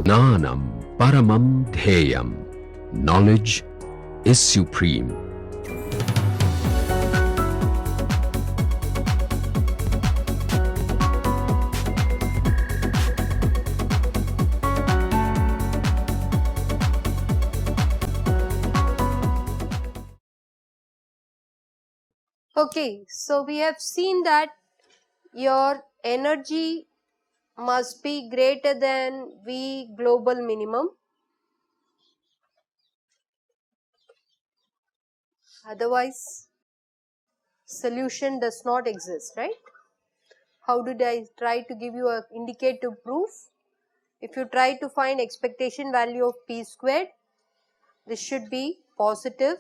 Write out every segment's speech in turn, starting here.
Gnanam paramam dheyam. Knowledge is supreme. Okay, so we have seen that your energy must be greater than V global minimum. Otherwise, solution does not exist, right? How did I try to give you an indicative proof? If you try to find expectation value of P squared, this should be positive.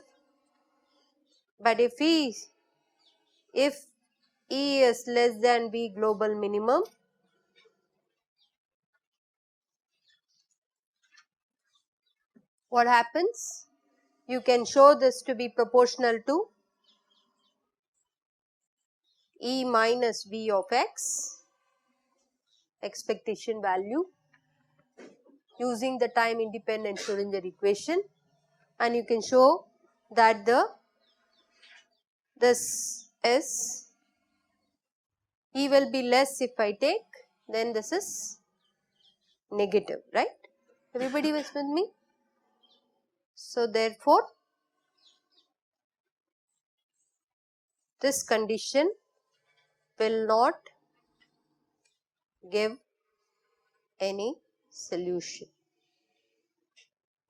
But if E is less than V global minimum, what happens? You can show this to be proportional to E minus V of x, expectation value, using the time independent Schrodinger equation, and you can show that this is E will be less if I take, then this is negative, right? Everybody was with me? So therefore, this condition will not give any solution.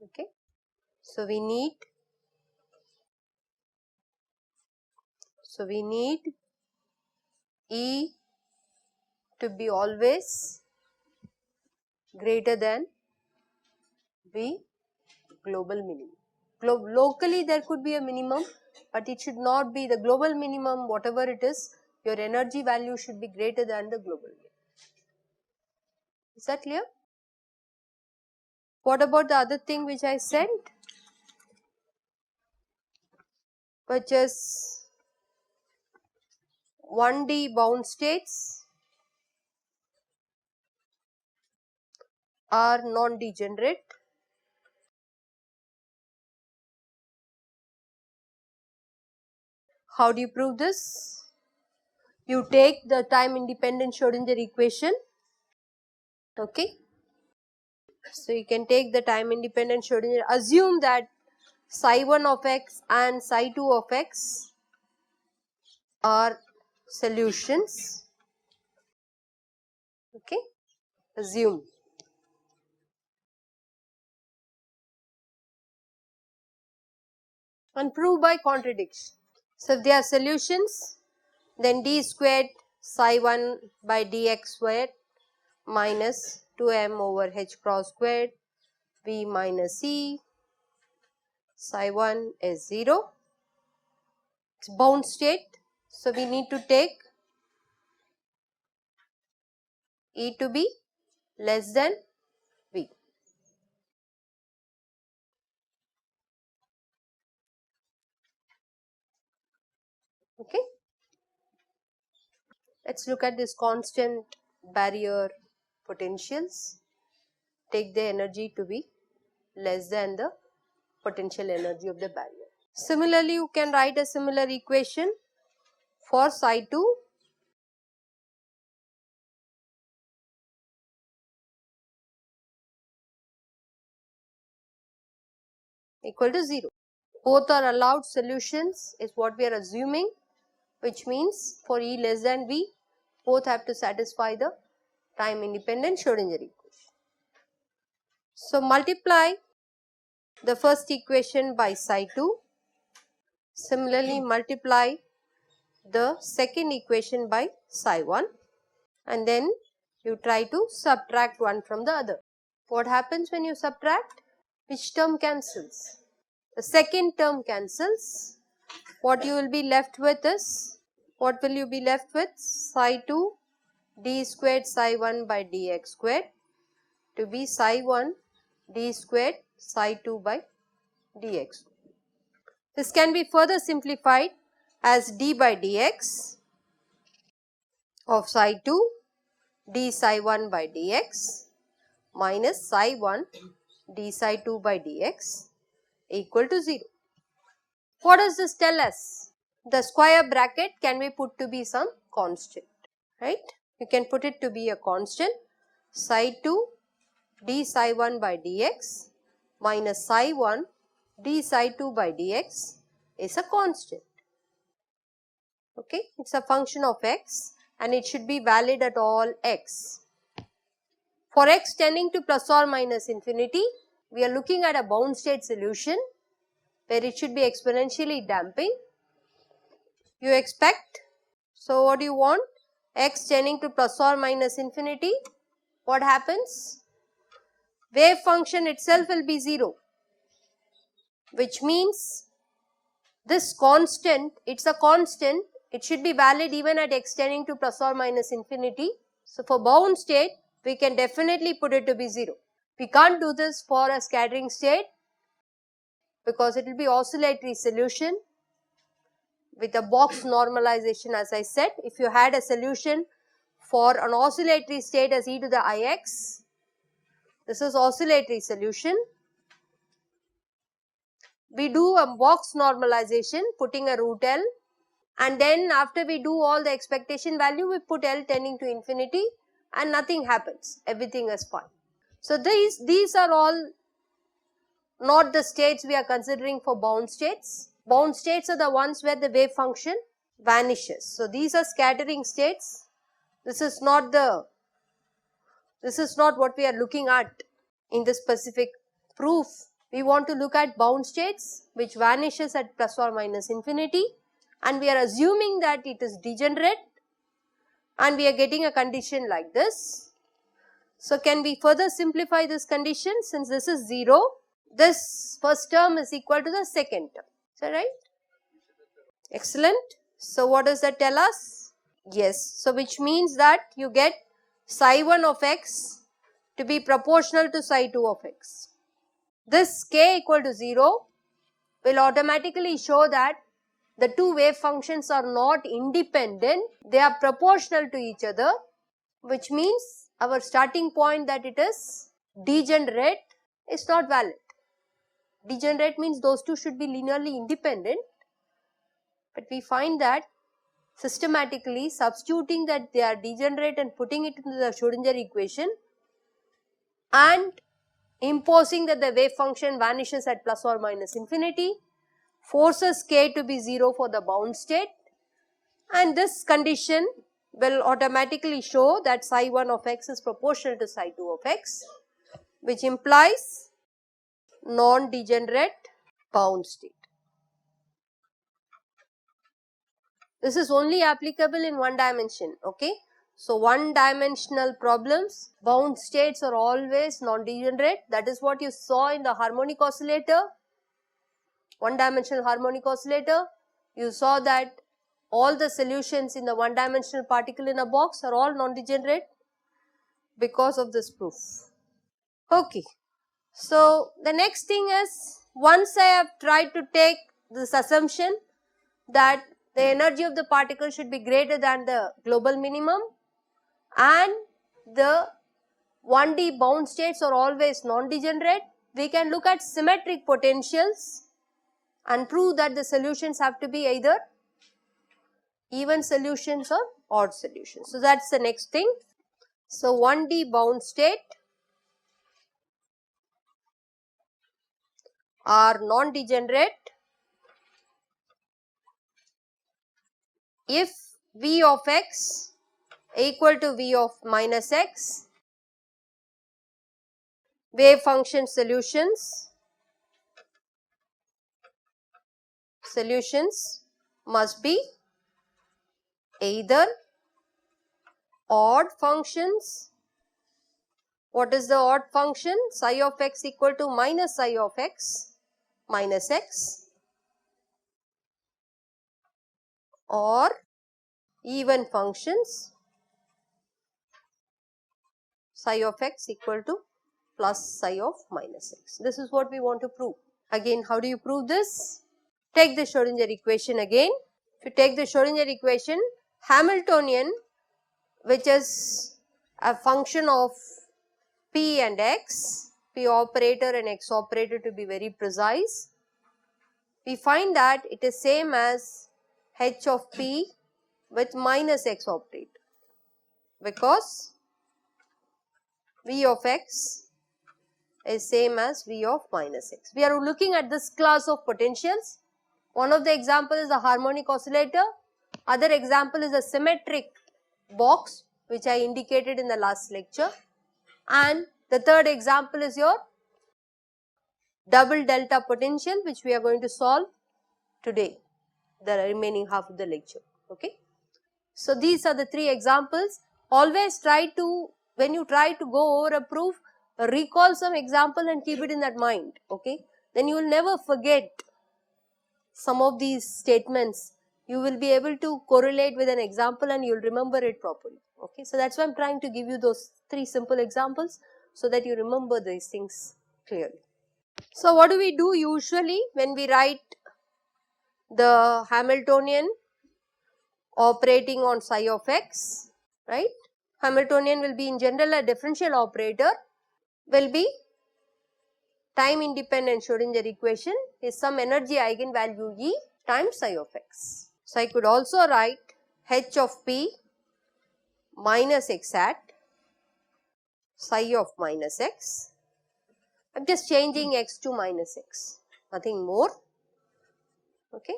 Okay. So we need E to be always greater than V global minimum. Locally there could be a minimum, but it should not be the global minimum. Whatever it is, your energy value should be greater than the global minimum. Is that clear? What about the other thing which I said, which is 1D bound states are non-degenerate. How do you prove this? You take the time independent Schrodinger equation. Okay. So you can take the time independent Schrodinger, assume that psi 1 of x and psi 2 of x are solutions. Okay. Assume. And prove by contradiction. So if they are solutions, then d squared psi 1 by dx squared minus 2m over h cross squared v minus e psi 1 is 0. It's bound state. So we need to take E to be less than V. Okay. Let's look at this constant barrier potentials. Take the energy to be less than the potential energy of the barrier. Similarly, you can write a similar equation for psi 2 equal to 0. Both are allowed solutions is what we are assuming, which means for E less than V, both have to satisfy the time independent Schrodinger equation. So multiply the first equation by psi 2. Similarly, multiply the second equation by psi 1, and then you try to subtract one from the other. What happens when you subtract? Which term cancels? The second term cancels. What you will be left with is, what will you be left with? Psi 2 d squared psi 1 by dx squared to be psi 1 d squared psi 2 by dx. This can be further simplified as d by dx of psi 2 d psi 1 by dx minus psi 1 d psi 2 by dx equal to 0. What does this tell us? The square bracket can be put to be some constant, right? You can put it to be a constant. Psi 2 d psi 1 by dx minus psi 1 d psi 2 by dx is a constant. Okay, it is a function of x and it should be valid at all x. For x tending to plus or minus infinity, we are looking at a bound state solution where it should be exponentially damping. You expect, so what do you want? X tending to plus or minus infinity, what happens? Wave function itself will be 0, which means this constant, it is a constant, it should be valid even at x tending to plus or minus infinity. So, for bound state, we can definitely put it to be 0. We can't do this for a scattering state because it will be oscillatory solution with a box normalization. As I said, if you had a solution for an oscillatory state as e to the ix, this is oscillatory solution. We do a box normalization putting a root L, and then after we do all the expectation value, we put L tending to infinity and nothing happens, everything is fine. So, these are all not the states we are considering for bound states. Bound states are the ones where the wave function vanishes. So, these are scattering states. This is not what we are looking at in the specific proof. We want to look at bound states which vanishes at plus or minus infinity, and we are assuming that it is degenerate and we are getting a condition like this. So, can we further simplify this condition? Since this is 0, this first term is equal to the second term. Is that right? Excellent. So, what does that tell us? Yes. So, which means that you get psi 1 of x to be proportional to psi 2 of x. This k equal to 0 will automatically show that the two wave functions are not independent, they are proportional to each other, which means our starting point that it is degenerate is not valid. Degenerate means those two should be linearly independent, but we find that systematically substituting that they are degenerate and putting it into the Schrodinger equation and imposing that the wave function vanishes at plus or minus infinity forces k to be 0 for the bound state, and this condition will automatically show that psi 1 of x is proportional to psi 2 of x, which implies non-degenerate bound state. This is only applicable in one dimension, okay. So, one dimensional problems, bound states are always non-degenerate. That is what you saw in the harmonic oscillator, one dimensional harmonic oscillator. You saw that all the solutions in the one dimensional particle in a box are all non-degenerate because of this proof. Okay. So, the next thing is, once I have tried to take this assumption that the energy of the particle should be greater than the global minimum and the 1D bound states are always non-degenerate, we can look at symmetric potentials and prove that the solutions have to be either even solutions or odd solutions. So, that is the next thing. So, 1D bound state are non-degenerate if V of x equal to V of minus x, wave function solutions must be either odd functions. What is the odd function? Psi of x equal to minus psi of x minus x, or even functions psi of x equal to plus psi of minus x. This is what we want to prove. Again, how do you prove this? Take the Schrodinger equation again. If you take the Schrodinger equation, Hamiltonian, which is a function of P and X, P operator and X operator to be very precise, we find that it is same as H of P with minus X operator, because V of X is same as V of minus X. We are looking at this class of potentials. One of the example is a harmonic oscillator, other example is a symmetric box which I indicated in the last lecture, and the third example is your double delta potential, which we are going to solve today, the remaining half of the lecture. Okay. So these are the three examples. Always try to, when you try to go over a proof, recall some example and keep it in that mind. Okay. Then you will never forget some of these statements. You will be able to correlate with an example and you will remember it properly. Okay. So that's why I am trying to give you those three simple examples so that you remember these things clearly. So what do we do usually when we write the Hamiltonian operating on psi of x, right? Hamiltonian will be in general a differential operator, will be time independent Schrodinger equation is some energy eigenvalue E times psi of x. So I could also write H of P minus x hat psi of minus x. I am just changing x to minus x, nothing more. Okay.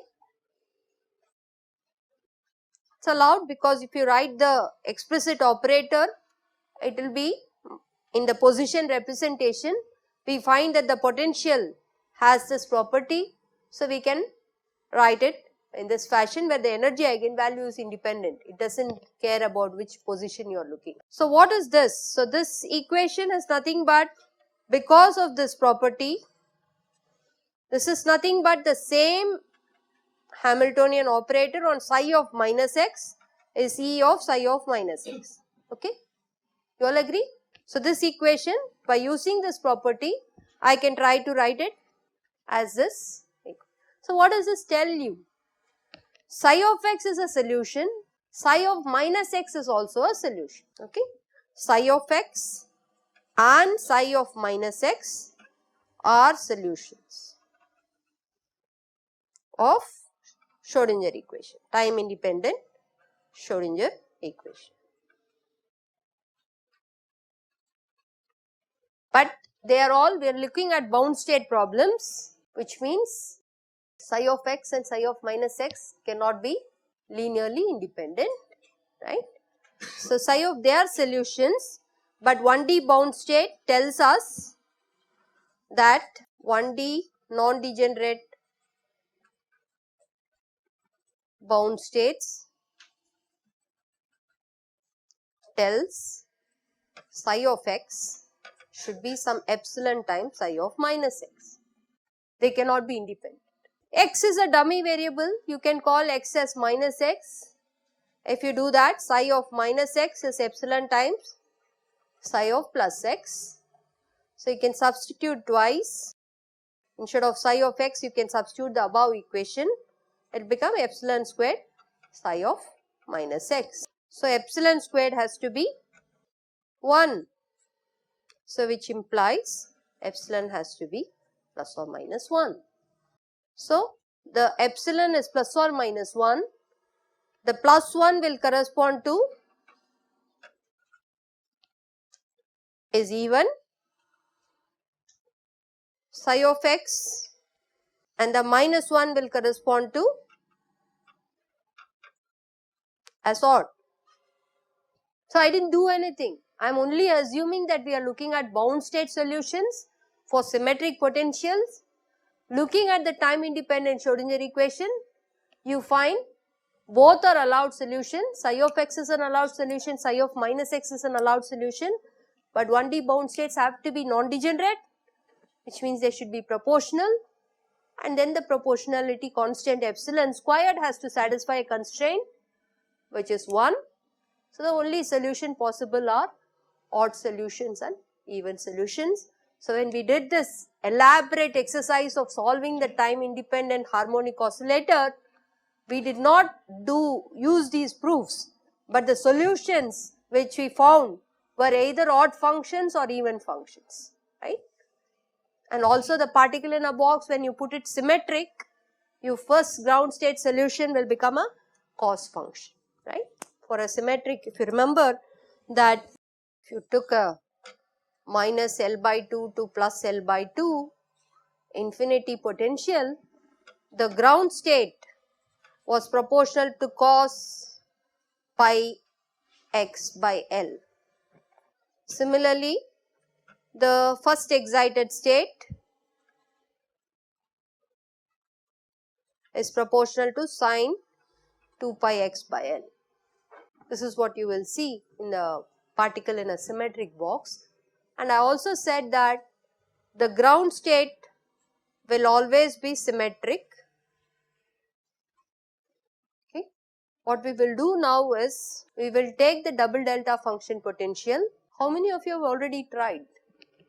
It's allowed because if you write the explicit operator, it will be in the position representation. We find that the potential has this property, so we can write it in this fashion where the energy eigenvalue is independent. It does not care about which position you are looking. So what is this? So this equation is nothing but, because of this property, this is nothing but the same Hamiltonian operator on psi of minus x is E of psi of minus x. Okay, you all agree? So this equation, by using this property, I can try to write it as this. So what does this tell you? Psi of x is a solution, psi of minus x is also a solution. Okay, psi of x and psi of minus x are solutions of Schrodinger equation, time independent Schrodinger equation. But they are all, we are looking at bound state problems, which means psi of x and psi of minus x cannot be linearly independent, right? So psi of, they are solutions, but 1D bound state tells us that 1D non-degenerate bound states tells psi of x should be some epsilon times psi of minus x. They cannot be independent. X is a dummy variable, you can call x as minus x. If you do that, psi of minus x is epsilon times psi of plus x. So you can substitute twice. Instead of psi of x, you can substitute the above equation. It will become epsilon squared psi of minus x. So epsilon squared has to be 1. So which implies epsilon has to be plus or minus 1. So the epsilon is plus or minus 1. The plus 1 will correspond to is even psi of x, and the minus 1 will correspond to as odd. So I didn't do anything. I am only assuming that we are looking at bound state solutions for symmetric potentials. Looking at the time independent Schrodinger equation, you find both are allowed solution. Psi of x is an allowed solution, psi of minus x is an allowed solution, but 1D bound states have to be non-degenerate, which means they should be proportional, and then the proportionality constant epsilon squared has to satisfy a constraint which is 1. So the only solution possible are odd solutions and even solutions. So when we did this elaborate exercise of solving the time independent harmonic oscillator, we did not use these proofs, but the solutions which we found were either odd functions or even functions, right? And also the particle in a box, when you put it symmetric, your first ground state solution will become a cos function, right? For a symmetric, if you remember that if you took a minus L by 2 to plus L by 2 infinity potential, the ground state was proportional to cos pi x by L. Similarly, the first excited state is proportional to sine 2 pi x by L. This is what you will see in the particle in a symmetric box. And I also said that the ground state will always be symmetric. Okay. What we will do now is we will take the double delta function potential. How many of you have already tried?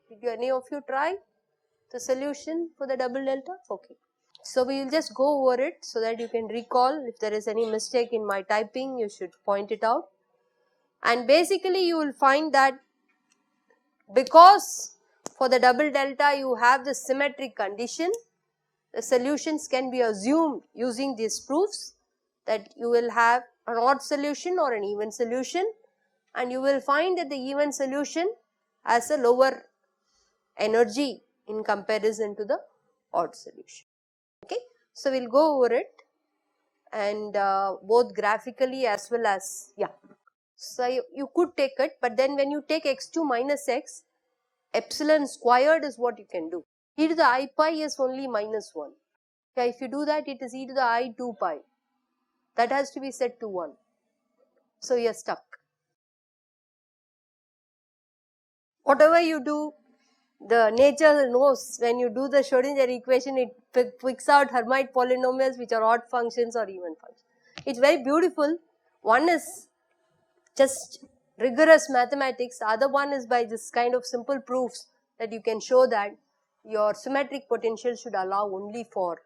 Did any of you try the solution for the double delta? Okay. So we will just go over it so that you can recall. If there is any mistake in my typing, you should point it out. And basically you will find that because for the double delta you have the symmetric condition, the solutions can be assumed using these proofs that you will have an odd solution or an even solution, and you will find that the even solution has a lower energy in comparison to the odd solution. Okay. So we will go over it, and both graphically as well as, yeah. So you could take it, but then when you take x2 minus x, epsilon squared is what you can do. E to the I pi is only minus 1. Okay, if you do that, it is e to the I 2 pi. That has to be set to 1. So you are stuck. Whatever you do, the nature knows when you do the Schrodinger equation, it picks out Hermite polynomials which are odd functions or even functions. It's very beautiful. One is just rigorous mathematics, the other one is by this kind of simple proofs that you can show that your symmetric potential should allow only for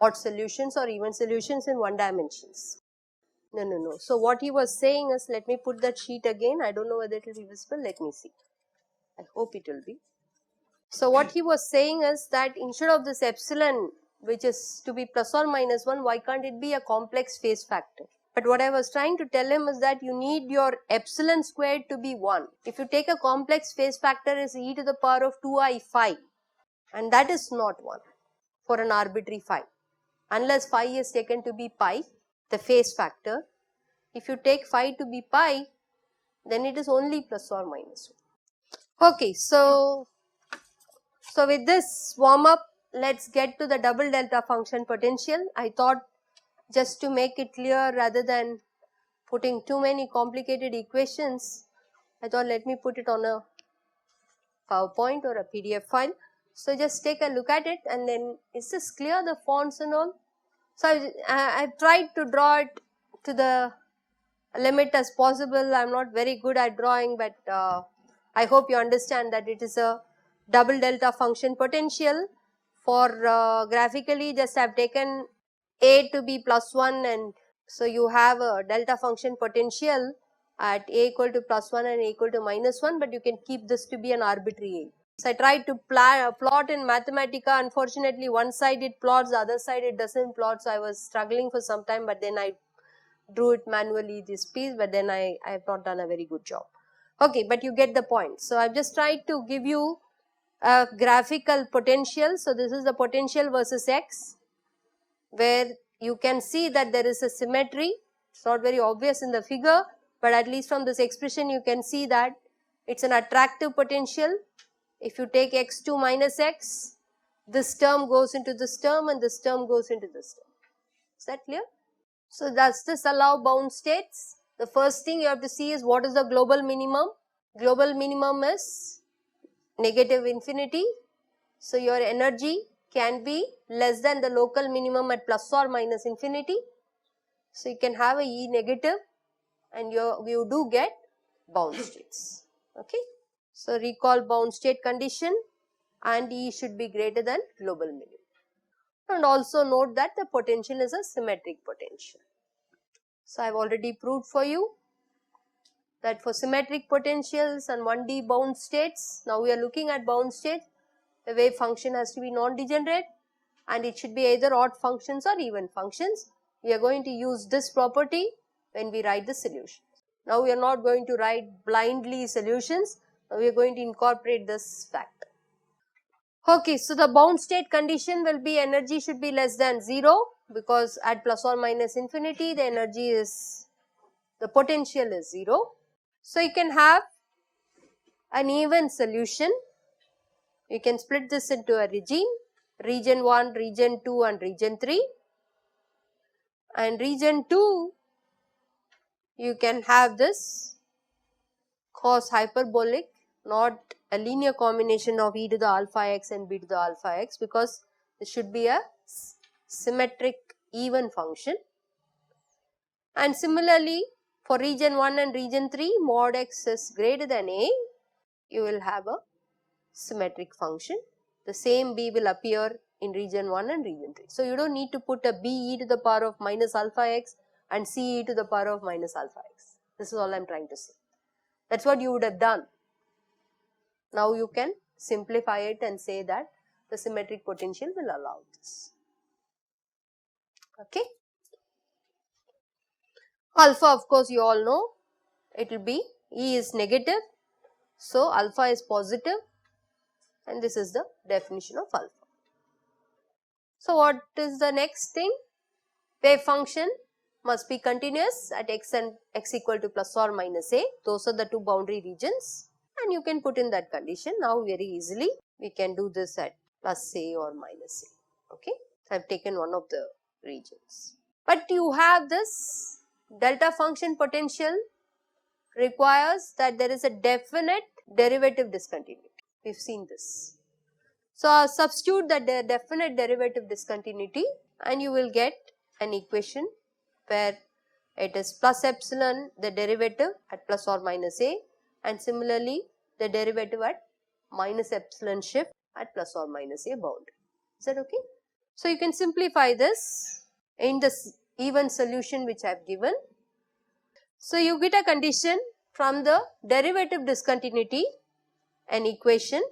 odd solutions or even solutions in one dimensions. No. So what he was saying is, let me put that sheet again. I don't know whether it will be visible. Let me see. I hope it will be. So what he was saying is that instead of this epsilon, which is to be plus or minus 1, why can't it be a complex phase factor? But what I was trying to tell him is that you need your epsilon squared to be 1. If you take a complex phase factor is e to the power of 2i phi, and that is not 1 for an arbitrary phi. Unless phi is taken to be pi, the phase factor. If you take phi to be pi, then it is only plus or minus 1. Okay, so with this warm up, let's get to the double delta function potential. I thought just to make it clear rather than putting too many complicated equations, I thought let me put it on a PowerPoint or a PDF file. So just take a look at it, and then is this clear, the fonts and all? So I tried to draw it to the limit as possible. I am not very good at drawing, but I hope you understand that it is a double delta function potential. For graphically, just I have taken a to be plus 1, and so you have a delta function potential at a equal to plus 1 and a equal to minus 1, but you can keep this to be an arbitrary a. So I tried to plot in Mathematica. Unfortunately, one side it plots, the other side it doesn't plot, so I was struggling for some time, but then I drew it manually, this piece, but then I have not done a very good job. Okay, but you get the point. So I've just tried to give you a graphical potential. So this is the potential versus x, where you can see that there is a symmetry. It's not very obvious in the figure, but at least from this expression you can see that it's an attractive potential. If you take x2 minus x, this term goes into this term and this term goes into this term. Is that clear? So does this allow bound states? The first thing you have to see is what is the global minimum. Global minimum is negative infinity. So your energy can be less than the local minimum at plus or minus infinity. So you can have a E negative, and you do get bound states. Okay. So recall bound state condition, and E should be greater than global minimum. And also note that the potential is a symmetric potential. So I have already proved for you. that for symmetric potentials and 1D bound states, now we are looking at bound states, the wave function has to be non-degenerate and it should be either odd functions or even functions. We are going to use this property when we write the solution. Now we are not going to write blindly solutions, now we are going to incorporate this fact. Okay, so the bound state condition will be energy should be less than 0 because at plus or minus infinity the energy is, the potential is 0. So you can have an even solution. You can split this into a regime, region 1, region 2 and region 3. And region 2 you can have this cos hyperbolic, not a linear combination of e to the alpha x and b to the alpha x, because this should be a symmetric even function. And similarly for region 1 and region 3, mod x is greater than a, you will have a symmetric function. The same b will appear in region 1 and region 3. So you don't need to put a b e to the power of minus alpha x and c e to the power of minus alpha x. This is all I am trying to say. That's what you would have done. Now you can simplify it and say that the symmetric potential will allow this. Okay. Alpha, of course, you all know it will be, E is negative, so alpha is positive, and this is the definition of alpha. So what is the next thing? Wave function must be continuous at x and x equal to plus or minus a. Those are the two boundary regions, and you can put in that condition. Now very easily we can do this at plus a or minus a. Okay, I have taken one of the regions. But you have this delta function potential requires that there is a definite derivative discontinuity. We have seen this. So I'll substitute that definite derivative discontinuity and you will get an equation where it is plus epsilon the derivative at plus or minus a, and similarly the derivative at minus epsilon shift at plus or minus a boundary. Is that okay? So you can simplify this in this even solution which I have given. So you get a condition from the derivative discontinuity, an equation.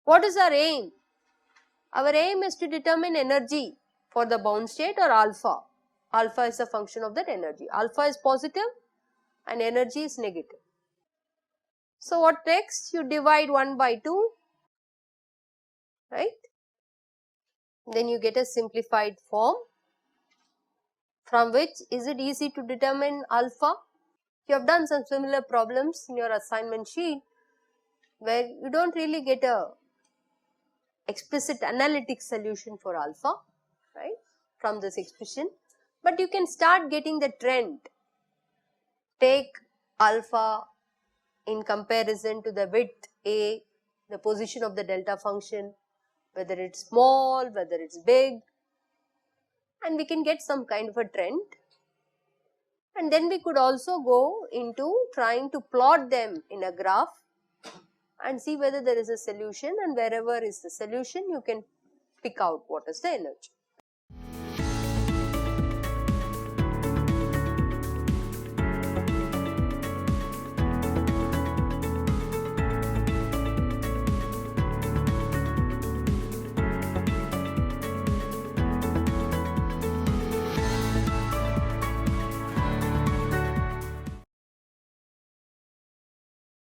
What is our aim? Our aim is to determine energy for the bound state or alpha. Alpha is a function of that energy. Alpha is positive and energy is negative. So what next? You divide 1 by 2, right? Then you get a simplified form from which is it easy to determine alpha? You have done some similar problems in your assignment sheet where you don't really get a explicit analytic solution for alpha, right, from this expression, but you can start getting the trend. Take alpha in comparison to the width a, the position of the delta function, whether it's small, whether it's big, and we can get some kind of a trend. And then we could also go into trying to plot them in a graph and see whether there is a solution, and wherever is the solution you can pick out what is the energy.